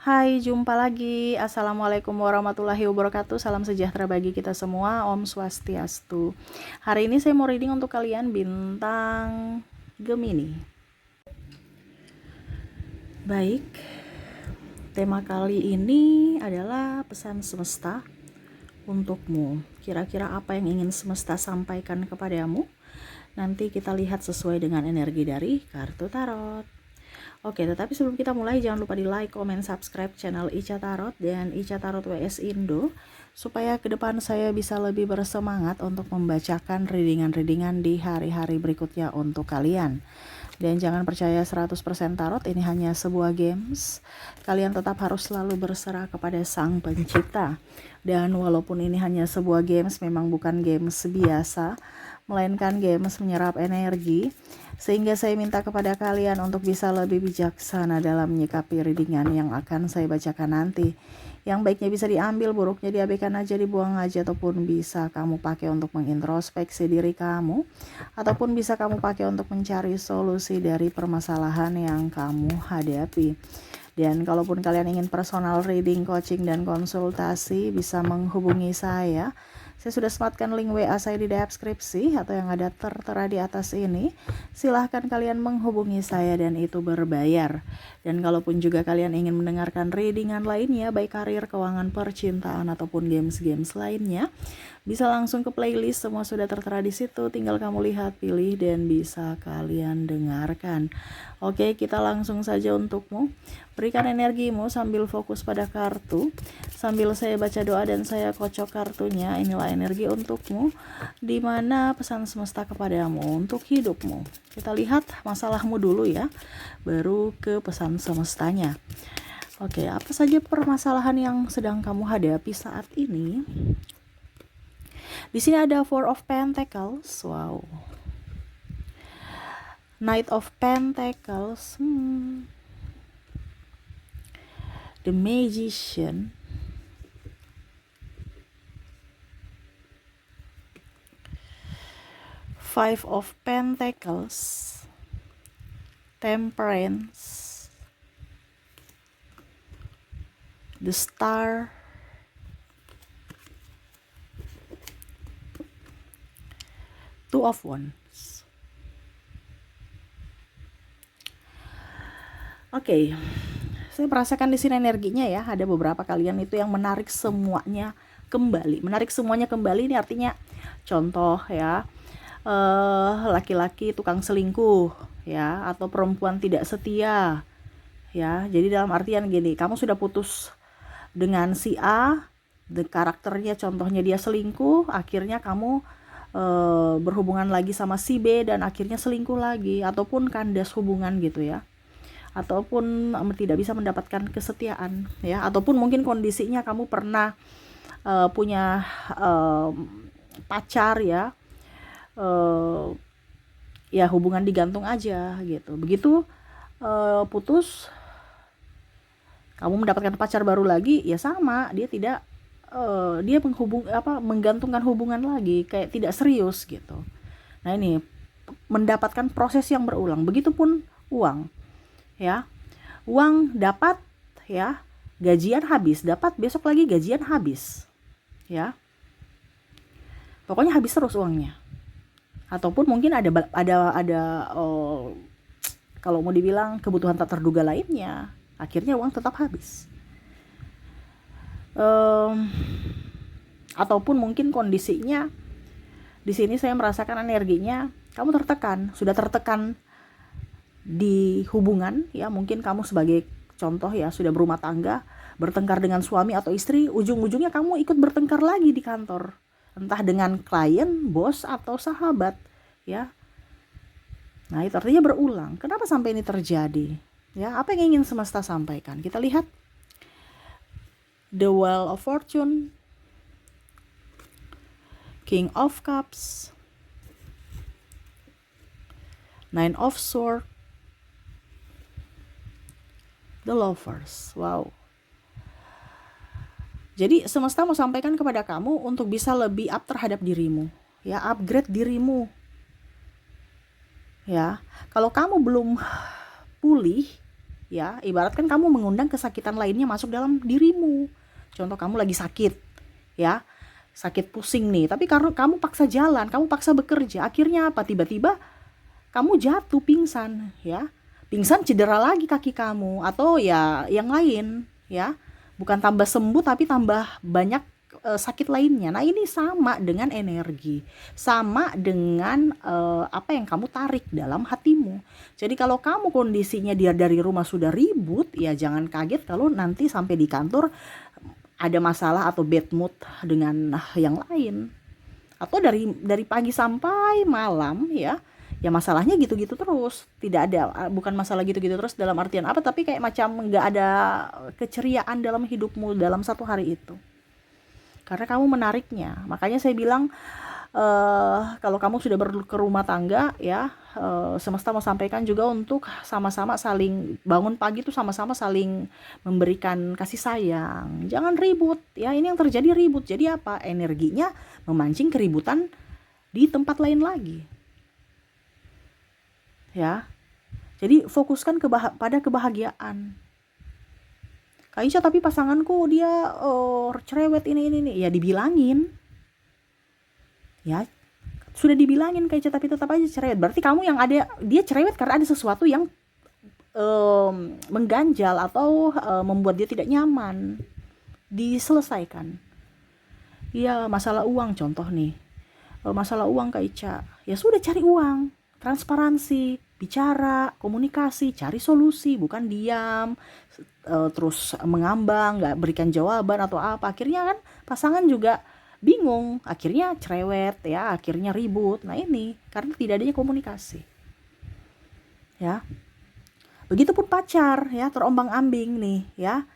Hai, jumpa lagi. Assalamualaikum warahmatullahi wabarakatuh. Salam sejahtera bagi kita semua. Om Swastiastu. Hari ini saya mau reading untuk kalian bintang Gemini. Baik, tema kali ini adalah pesan semesta untukmu. Kira-kira apa yang ingin semesta sampaikan kepadamu? Nanti kita lihat sesuai dengan energi dari kartu tarot. Oke, tetapi sebelum kita mulai jangan lupa di like, comment, subscribe channel Ica Tarot dan Ica Tarot WS Indo supaya ke depan saya bisa lebih bersemangat untuk membacakan readingan-readingan di hari-hari berikutnya untuk kalian. Dan jangan percaya 100% tarot, ini hanya sebuah games. Kalian tetap harus selalu berserah kepada Sang Pencipta. Dan walaupun ini hanya sebuah games, memang bukan games biasa, melainkan games menyerap energi. Sehingga saya minta kepada kalian untuk bisa lebih bijaksana dalam menyikapi readingan yang akan saya bacakan nanti. Yang baiknya bisa diambil, buruknya diabaikan aja, dibuang aja, ataupun bisa kamu pakai untuk mengintrospeksi diri kamu, ataupun bisa kamu pakai untuk mencari solusi dari permasalahan yang kamu hadapi. Dan kalaupun kalian ingin personal reading, coaching, dan konsultasi, bisa menghubungi saya. Saya sudah sematkan link WA saya di deskripsi atau yang ada tertera di atas ini. Silahkan kalian menghubungi saya dan itu berbayar. Dan kalaupun juga kalian ingin mendengarkan readingan lainnya, baik karir, keuangan, percintaan, ataupun games-games lainnya, bisa langsung ke playlist, semua sudah tertera di situ. Tinggal kamu lihat, pilih, dan bisa kalian dengarkan. Oke, kita langsung saja untukmu. Berikan energimu sambil fokus pada kartu. Sambil saya baca doa dan saya kocok kartunya, inilah energi untukmu, di mana pesan semesta kepadamu untuk hidupmu. Kita lihat masalahmu dulu ya, baru ke pesan semestanya. Oke, apa saja permasalahan yang sedang kamu hadapi saat ini? Di sini ada Four of Pentacles, wow. Knight of Pentacles, The Magician, Five of Pentacles, Temperance, The Star, Two of Wands. Oke, saya merasakan di sini energinya ya. Ada beberapa kalian itu yang menarik semuanya kembali. Menarik semuanya kembali ini artinya contoh ya, laki-laki tukang selingkuh ya, atau perempuan tidak setia ya. Jadi dalam artian gini, kamu sudah putus dengan si A, karakternya contohnya dia selingkuh, akhirnya kamu berhubungan lagi sama si B dan akhirnya selingkuh lagi, ataupun kandas hubungan gitu ya, ataupun tidak bisa mendapatkan kesetiaan ya, ataupun mungkin kondisinya kamu pernah punya pacar ya, ya hubungan digantung aja gitu. Begitu putus, kamu mendapatkan pacar baru lagi, ya sama, dia tidak dia menggantungkan hubungan lagi, kayak tidak serius gitu. Nah ini mendapatkan proses yang berulang. Begitupun uang ya, uang dapat ya, gajian habis, dapat besok lagi gajian habis ya, pokoknya habis terus uangnya. Ataupun mungkin ada kalau mau dibilang kebutuhan tak terduga lainnya, akhirnya uang tetap habis. Ataupun mungkin kondisinya di sini saya merasakan energinya kamu tertekan, sudah tertekan di hubungan ya, mungkin kamu sebagai contoh ya sudah berumah tangga, bertengkar dengan suami atau istri, ujung-ujungnya kamu ikut bertengkar lagi di kantor, entah dengan klien, bos, atau sahabat ya. Nah itu artinya berulang. Kenapa sampai ini terjadi ya? Apa yang ingin semesta sampaikan? Kita lihat The Wheel of Fortune, King of Cups, Nine of Swords, The Lovers. Wow. Jadi semesta mau sampaikan kepada kamu untuk bisa lebih up terhadap dirimu ya, upgrade dirimu ya. Kalau kamu belum pulih ya. Ibaratkan kamu mengundang kesakitan lainnya masuk dalam dirimu. Contoh kamu lagi sakit, ya, sakit pusing nih, tapi karena kamu paksa jalan, kamu paksa bekerja, akhirnya apa? Tiba-tiba kamu jatuh pingsan, ya. Pingsan, cedera lagi kaki kamu atau ya yang lain, ya. Bukan tambah sembuh tapi tambah banyak sakit lainnya. Nah, ini sama dengan energi, sama dengan apa yang kamu tarik dalam hatimu. Jadi kalau kamu kondisinya dia dari rumah sudah ribut, ya jangan kaget kalau nanti sampai di kantor ada masalah atau bad mood dengan yang lain. Atau dari pagi sampai malam, ya, ya masalahnya gitu-gitu terus. Tidak ada, bukan masalah gitu-gitu terus dalam artian apa, tapi kayak macam nggak ada keceriaan dalam hidupmu dalam satu hari itu, karena kamu menariknya. Makanya saya bilang, kalau kamu sudah ke rumah tangga, ya, semesta mau sampaikan juga untuk sama-sama saling bangun pagi tuh, sama-sama saling memberikan kasih sayang. Jangan ribut, ya. Ini yang terjadi, ribut. Jadi apa? Energinya memancing keributan di tempat lain lagi, ya. Jadi fokuskan pada kebahagiaan. Kak Ica, tapi pasanganku dia cerewet ini. Ya dibilangin, ya, sudah dibilangin Kak Ica, tapi tetap aja cerewet. Berarti kamu yang ada, dia cerewet karena ada sesuatu yang mengganjal atau membuat dia tidak nyaman. Diselesaikan. Iya, masalah uang contoh nih. Masalah uang Kak Ica, ya sudah, cari uang, transparansi, bicara, komunikasi, cari solusi, bukan diam terus mengambang, nggak berikan jawaban atau apa. Akhirnya kan pasangan juga bingung, akhirnya cerewet, ya, akhirnya ribut. Nah, ini karena tidak adanya komunikasi, ya. Begitupun pacar, ya, terombang-ambing nih, ya,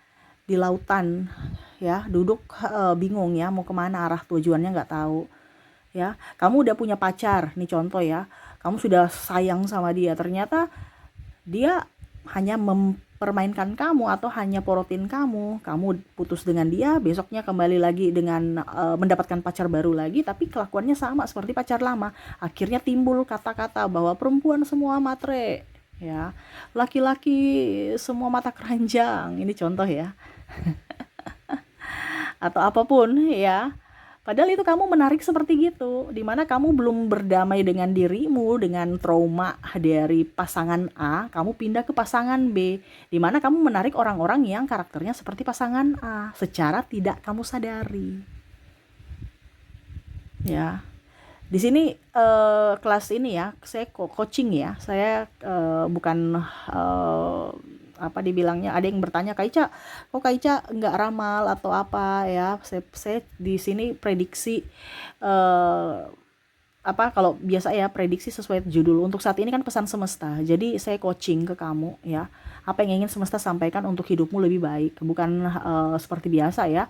di lautan, ya, duduk bingung, ya, mau kemana, arah tujuannya nggak tahu, ya. Kamu udah punya pacar nih contoh, ya, kamu sudah sayang sama dia, ternyata dia hanya mempermainkan kamu atau hanya porotin kamu putus dengan dia, besoknya kembali lagi dengan mendapatkan pacar baru lagi, tapi kelakuannya sama seperti pacar lama. Akhirnya timbul kata-kata bahwa perempuan semua matre, ya, laki-laki semua mata keranjang, ini contoh, ya. Atau apapun, ya. Padahal itu kamu menarik seperti gitu, dimana kamu belum berdamai dengan dirimu, dengan trauma dari pasangan A, kamu pindah ke pasangan B, dimana kamu menarik orang-orang yang karakternya seperti pasangan A, secara tidak kamu sadari, ya. Di sini kelas ini, ya, saya coaching, ya, saya bukan apa dibilangnya, ada yang bertanya, Kak Ica, kok Kak Ica nggak ramal atau apa, ya. Saya di sini prediksi apa, kalau biasa, ya, prediksi sesuai judul. Untuk saat ini kan pesan semesta, jadi saya coaching ke kamu, ya, apa yang ingin semesta sampaikan untuk hidupmu lebih baik, bukan seperti biasa, ya.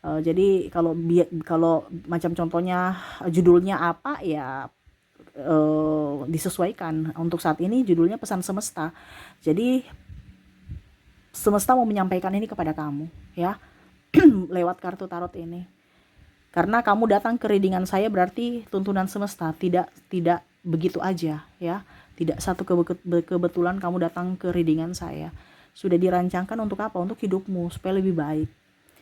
Jadi kalau macam contohnya judulnya apa, ya, disesuaikan. Untuk saat ini judulnya pesan semesta, jadi semesta mau menyampaikan ini kepada kamu, ya, lewat kartu tarot ini. Karena kamu datang ke readingan saya berarti tuntunan semesta, tidak begitu aja, ya. Tidak satu kebetulan kamu datang ke readingan saya. Sudah dirancangkan untuk apa? Untuk hidupmu supaya lebih baik.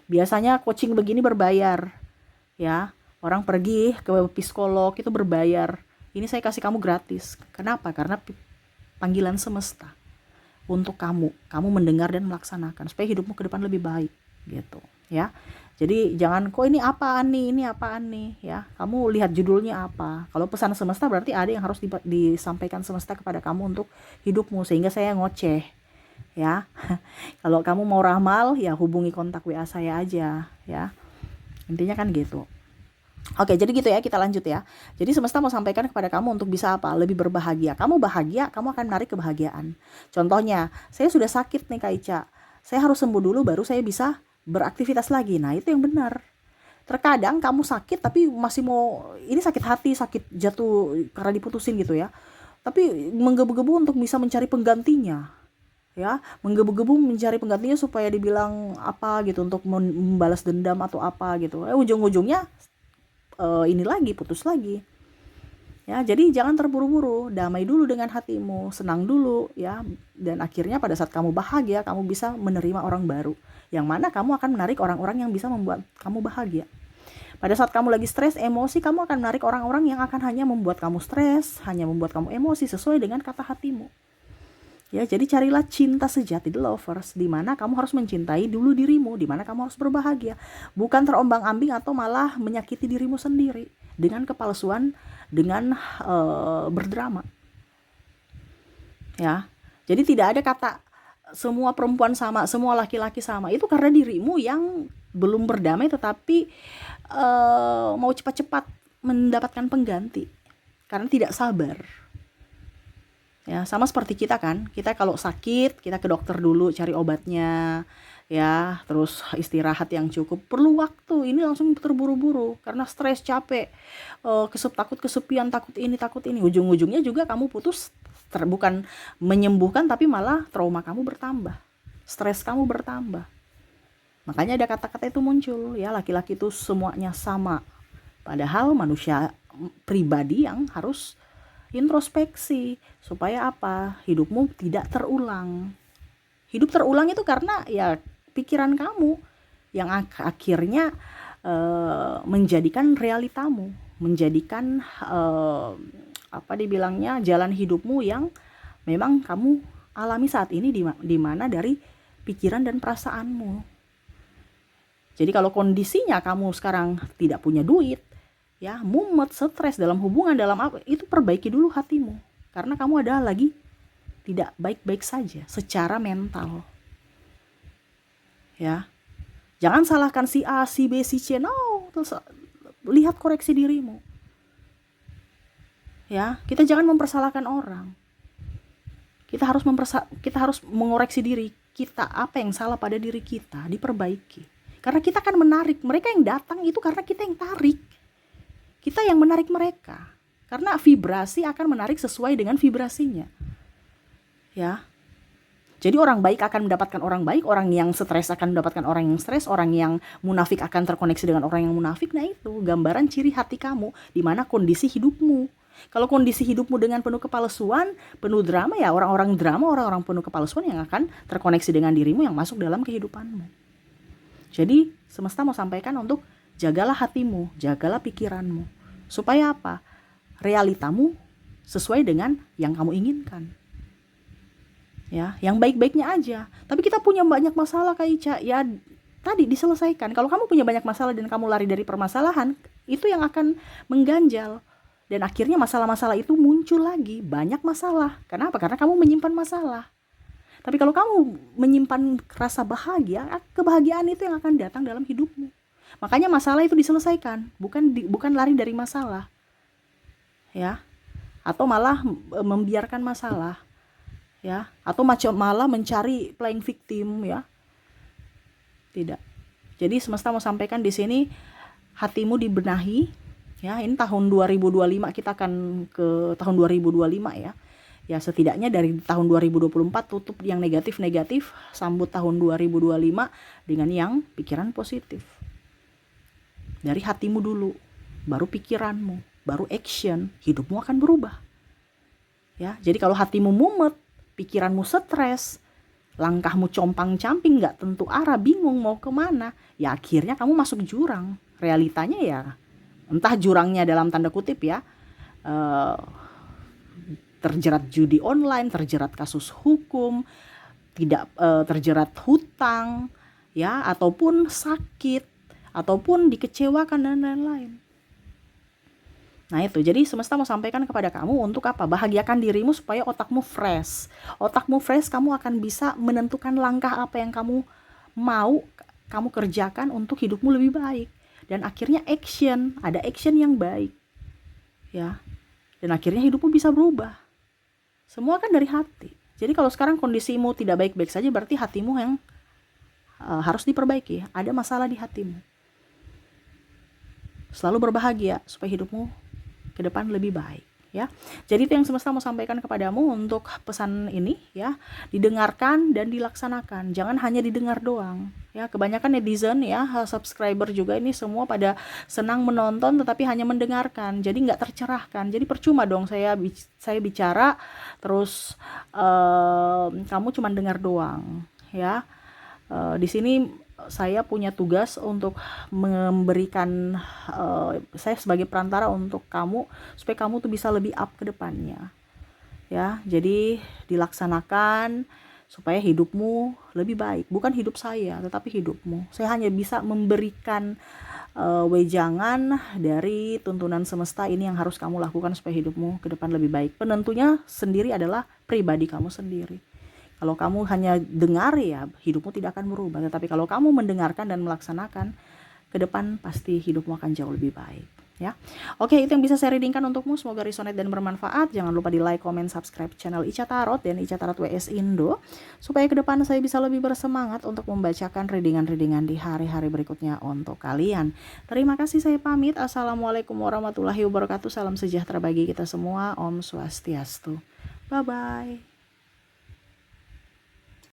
Biasanya coaching begini berbayar, ya. Orang pergi ke psikolog itu berbayar. Ini saya kasih kamu gratis. Kenapa? Karena panggilan semesta untuk kamu mendengar dan melaksanakan supaya hidupmu ke depan lebih baik, gitu, ya. Jadi jangan, kok ini apaan nih, ya. Kamu lihat judulnya apa. Kalau pesan semesta berarti ada yang harus disampaikan semesta kepada kamu untuk hidupmu, sehingga saya ngoceh, ya. Kalau kamu mau ramal, ya hubungi kontak WA saya aja, ya. Intinya kan gitu. Oke, jadi gitu, ya, kita lanjut, ya. Jadi semesta mau sampaikan kepada kamu untuk bisa apa? Lebih berbahagia. Kamu bahagia, kamu akan menarik kebahagiaan. Contohnya, saya sudah sakit nih Kak Ica, saya harus sembuh dulu baru saya bisa beraktivitas lagi. Nah, itu yang benar. Terkadang kamu sakit tapi masih mau, ini sakit hati, sakit jatuh karena diputusin gitu, ya, tapi menggebu-gebu untuk bisa mencari penggantinya, ya, menggebu-gebu mencari penggantinya supaya dibilang apa gitu, untuk membalas dendam atau apa gitu. Ujung-ujungnya ini lagi, putus lagi, Ya, jadi jangan terburu-buru, damai dulu dengan hatimu, senang dulu ya. Dan akhirnya pada saat kamu bahagia, kamu bisa menerima orang baru. Yang mana kamu akan menarik orang-orang yang bisa membuat kamu bahagia. Pada saat kamu lagi stres, emosi, kamu akan menarik orang-orang yang akan hanya membuat kamu stres, hanya membuat kamu emosi sesuai dengan kata hatimu. Ya, jadi carilah cinta sejati, the lovers, di mana kamu harus mencintai dulu dirimu, di mana kamu harus berbahagia, bukan terombang-ambing atau malah menyakiti dirimu sendiri dengan kepalsuan, dengan berdrama. Ya, jadi tidak ada kata semua perempuan sama, semua laki-laki sama. Itu karena dirimu yang belum berdamai, tetapi mau cepat-cepat mendapatkan pengganti karena tidak sabar. Ya, sama seperti kita kan, kita kalau sakit, kita ke dokter dulu cari obatnya, ya, terus istirahat yang cukup, perlu waktu, ini langsung terburu-buru, karena stres, capek, takut kesepian, takut ini, ujung-ujungnya juga kamu putus, bukan menyembuhkan, tapi malah trauma kamu bertambah, stres kamu bertambah. Makanya ada kata-kata itu muncul, ya, laki-laki itu semuanya sama, padahal manusia pribadi yang harus introspeksi supaya apa? Hidupmu tidak terulang. Hidup terulang itu karena ya pikiran kamu yang akhirnya menjadikan realitamu, menjadikan apa dibilangnya jalan hidupmu yang memang kamu alami saat ini, di mana dari pikiran dan perasaanmu. Jadi kalau kondisinya kamu sekarang tidak punya duit, ya, mumet, stres dalam hubungan, dalam apa, itu perbaiki dulu hatimu, karena kamu adalah lagi tidak baik-baik saja secara mental. Ya, jangan salahkan si A, si B, si C, no, terus lihat koreksi dirimu. Ya, kita jangan mempersalahkan orang. Kita harus mengoreksi diri kita, apa yang salah pada diri kita diperbaiki. Karena kita akan menarik mereka yang datang itu karena kita yang tarik. Kita yang menarik mereka, karena vibrasi akan menarik sesuai dengan vibrasinya. Ya, jadi orang baik akan mendapatkan orang baik, orang yang stres akan mendapatkan orang yang stres, orang yang munafik akan terkoneksi dengan orang yang munafik. Nah, itu gambaran ciri hati kamu, di mana kondisi hidupmu. Kalau kondisi hidupmu dengan penuh kepalsuan, penuh drama, ya orang-orang drama, orang-orang penuh kepalsuan yang akan terkoneksi dengan dirimu, yang masuk dalam kehidupanmu. Jadi semesta mau sampaikan untuk jagalah hatimu, jagalah pikiranmu. Supaya apa? Realitamu sesuai dengan yang kamu inginkan. Ya, yang baik-baiknya aja. Tapi kita punya banyak masalah, Kak Ica. Ya, tadi diselesaikan. Kalau kamu punya banyak masalah dan kamu lari dari permasalahan, itu yang akan mengganjal. Dan akhirnya masalah-masalah itu muncul lagi. Banyak masalah. Kenapa? Karena kamu menyimpan masalah. Tapi kalau kamu menyimpan rasa bahagia, kebahagiaan itu yang akan datang dalam hidupmu. Makanya masalah itu diselesaikan, bukan lari dari masalah, ya, atau malah membiarkan masalah, ya, atau malah mencari playing victim, ya, tidak. Jadi semesta mau sampaikan di sini, hatimu dibenahi, ya. Ini tahun 2025, kita akan ke tahun 2025, ya. Ya, setidaknya dari tahun 2024 tutup yang negatif-negatif, sambut tahun 2025 dengan yang pikiran positif. Dari hatimu dulu, baru pikiranmu, baru action, hidupmu akan berubah. Ya, jadi kalau hatimu mumet, pikiranmu stres, langkahmu compang-camping, nggak tentu arah, bingung mau kemana, ya akhirnya kamu masuk jurang. Realitanya ya, entah jurangnya dalam tanda kutip, ya, terjerat judi online, terjerat kasus hukum, tidak terjerat hutang, ya, ataupun sakit, ataupun dikecewakan dan lain-lain. Nah, itu, jadi semesta mau sampaikan kepada kamu untuk apa? Bahagiakan dirimu supaya otakmu fresh. Otakmu fresh, kamu akan bisa menentukan langkah apa yang kamu mau kamu kerjakan untuk hidupmu lebih baik. Dan akhirnya ada action yang baik, ya. Dan akhirnya hidupmu bisa berubah. Semua kan dari hati. Jadi kalau sekarang kondisimu tidak baik-baik saja, berarti hatimu yang harus diperbaiki. Ada masalah di hatimu. Selalu berbahagia supaya hidupmu ke depan lebih baik, ya. Jadi itu yang semesta mau sampaikan kepadamu untuk pesan ini ya, didengarkan dan dilaksanakan. Jangan hanya didengar doang. Ya, kebanyakan netizen ya, subscriber juga ini semua pada senang menonton tetapi hanya mendengarkan. Jadi nggak tercerahkan. Jadi percuma dong saya bicara terus kamu cuma dengar doang ya. Di sini saya punya tugas untuk memberikan saya sebagai perantara untuk kamu supaya kamu tuh bisa lebih up ke depannya ya. Jadi dilaksanakan supaya hidupmu lebih baik, bukan hidup saya tetapi hidupmu. Saya hanya bisa memberikan wejangan dari tuntunan semesta ini yang harus kamu lakukan supaya hidupmu ke depan lebih baik. Penentunya sendiri adalah pribadi kamu sendiri. Kalau kamu hanya dengar ya hidupmu tidak akan berubah. Tetapi kalau kamu mendengarkan dan melaksanakan, ke depan pasti hidupmu akan jauh lebih baik. Ya, oke, itu yang bisa saya readingkan untukmu. Semoga resonate dan bermanfaat. Jangan lupa di like, comment, subscribe channel Ica Tarot dan Ica Tarot WS Indo supaya ke depan saya bisa lebih bersemangat untuk membacakan readingan-readingan di hari-hari berikutnya untuk kalian. Terima kasih, saya pamit. Assalamualaikum warahmatullahi wabarakatuh. Salam sejahtera bagi kita semua. Om Swastiastu. Bye bye.